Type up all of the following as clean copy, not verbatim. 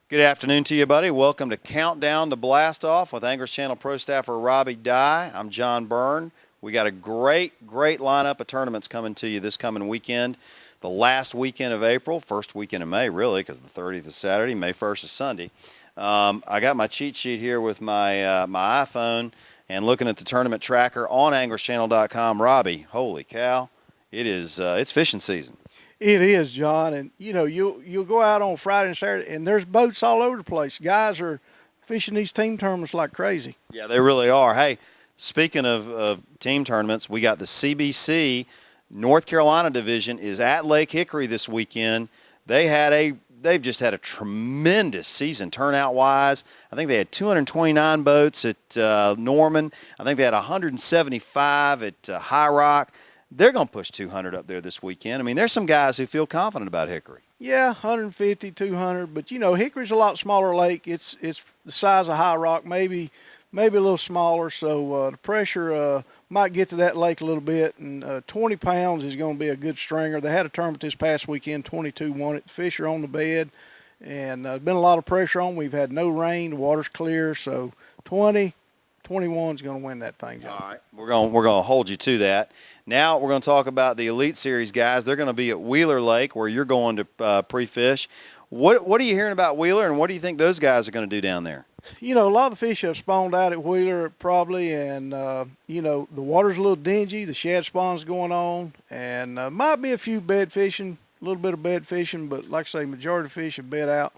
Good afternoon to you, buddy. Welcome to Countdown to Blast Off with Anglers Channel Pro staffer Robbie Dye. I'm John Byrne. We got a great lineup of tournaments coming to you this coming weekend. The last weekend of April, first weekend of May, really, because the 30th is Saturday, May 1st is Sunday. I got my cheat sheet here with my my iPhone and looking at the tournament tracker on anglerschannel.com. Robbie, holy cow, it's fishing season. It is, John, and you'll go out on Friday and Saturday, and there's boats all over the place. Guys are fishing these team tournaments like crazy. Yeah, they really are. Hey, speaking of team tournaments, we got the CBC North Carolina division is at Lake Hickory this weekend. They've just had a tremendous season turnout-wise. I think they had 229 boats at Norman. I think they had 175 at High Rock. They're going to push 200 up there this weekend. I mean, there's some guys who feel confident about Hickory. Yeah, 150, 200, but Hickory's a lot smaller lake. It's the size of High Rock, maybe a little smaller, so the pressure might get to that lake a little bit, and 20 pounds is going to be a good stringer. They had a tournament this past weekend, 22 won it. The fish are on the bed, and there's been a lot of pressure on. We've had no rain, the water's clear, so 20, 21 is going to win that thing, John. All right, we're going to hold you to that. Now we're going to talk about the Elite Series guys. They're going to be at Wheeler Lake, where you're going to pre-fish. What are you hearing about Wheeler, and what do you think those guys are going to do down there? A lot of the fish have spawned out at Wheeler probably, and, the water's a little dingy. The shad spawn's going on, and might be a few bed fishing, a little bit of bed fishing, but like I say, majority of fish have bed out.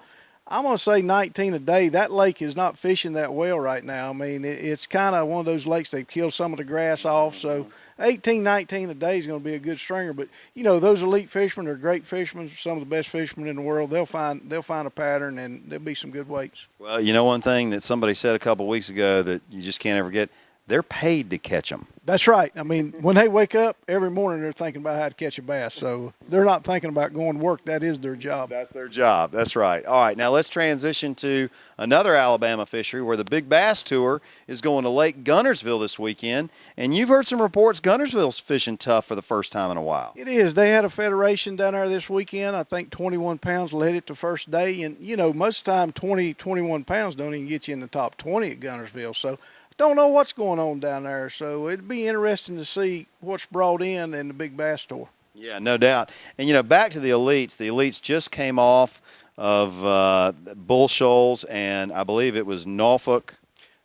I'm going to say 19 a day. That lake is not fishing that well right now. I mean, it's kind of one of those lakes they've killed some of the grass off, so 18, 19 a day is going to be a good stringer. But, those elite fishermen are great fishermen, some of the best fishermen in the world. They'll find a pattern, and there'll be some good weights. Well, one thing that somebody said a couple weeks ago that you just can't ever get, they're paid to catch them. That's right. I mean, when they wake up every morning, they're thinking about how to catch a bass. So they're not thinking about going to work. That is their job. That's their job. That's right. All right, now let's transition to another Alabama fishery where the Big Bass Tour is going to Lake Guntersville this weekend. And you've heard some reports Guntersville's fishing tough for the first time in a while. It is. They had a federation down there this weekend. I think 21 pounds led it the first day. And, most of the time 20, 21 pounds don't even get you in the top 20 at Guntersville. So don't know what's going on down there, so it'd be interesting to see what's brought in the Big Bass Tour. Yeah, no doubt. And, back to the Elites. The Elites just came off of Bull Shoals, and I believe it was Norfolk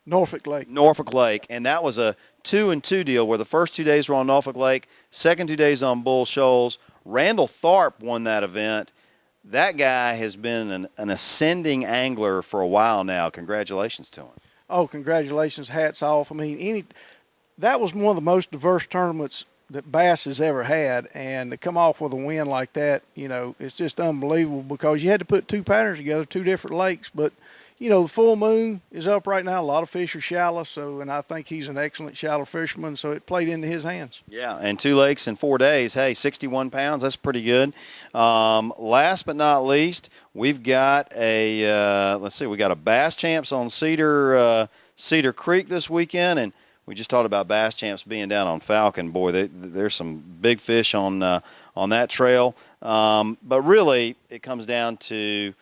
Lake, and that was a 2-2 deal where the first 2 days were on Norfolk Lake, second 2 days on Bull Shoals. Randall Tharp won that event. That guy has been an ascending angler for a while now. Congratulations to him. Oh, congratulations, hats off. I mean, that was one of the most diverse tournaments that Bass has ever had, and to come off with a win like that, it's just unbelievable because you had to put two patterns together, two different lakes, but, the full moon is up right now. A lot of fish are shallow, and I think he's an excellent shallow fisherman, so it played into his hands. Yeah, and 2 lakes in 4 days. Hey, 61 pounds, that's pretty good. Last but not least, we've got we got a Bass Champs on Cedar Creek this weekend, and we just talked about Bass Champs being down on Falcon. Boy, there's some big fish on that trail. But really, it comes down to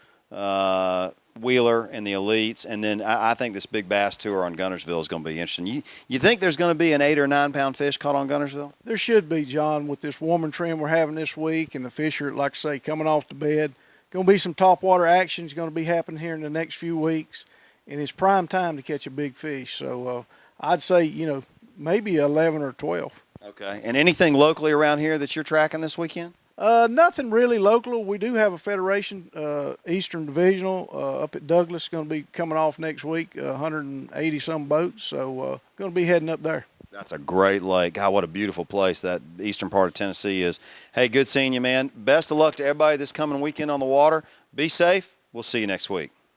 Wheeler and the Elites, and then I think this Big Bass Tour on Guntersville is going to be interesting. You think there's going to be an 8 or 9 pound fish caught on Guntersville? There should be, John, with this warming trend we're having this week, and the fish are, like I say, coming off the bed. Going to be some topwater action is going to be happening here in the next few weeks, and it's prime time to catch a big fish. So I'd say, maybe 11 or 12. Okay. And anything locally around here that you're tracking this weekend? Nothing really local. We do have a federation, Eastern Divisional, up at Douglas, going to be coming off next week, 180-some boats, so going to be heading up there. That's a great lake. God, what a beautiful place that eastern part of Tennessee is. Hey, good seeing you, man. Best of luck to everybody this coming weekend on the water. Be safe. We'll see you next week.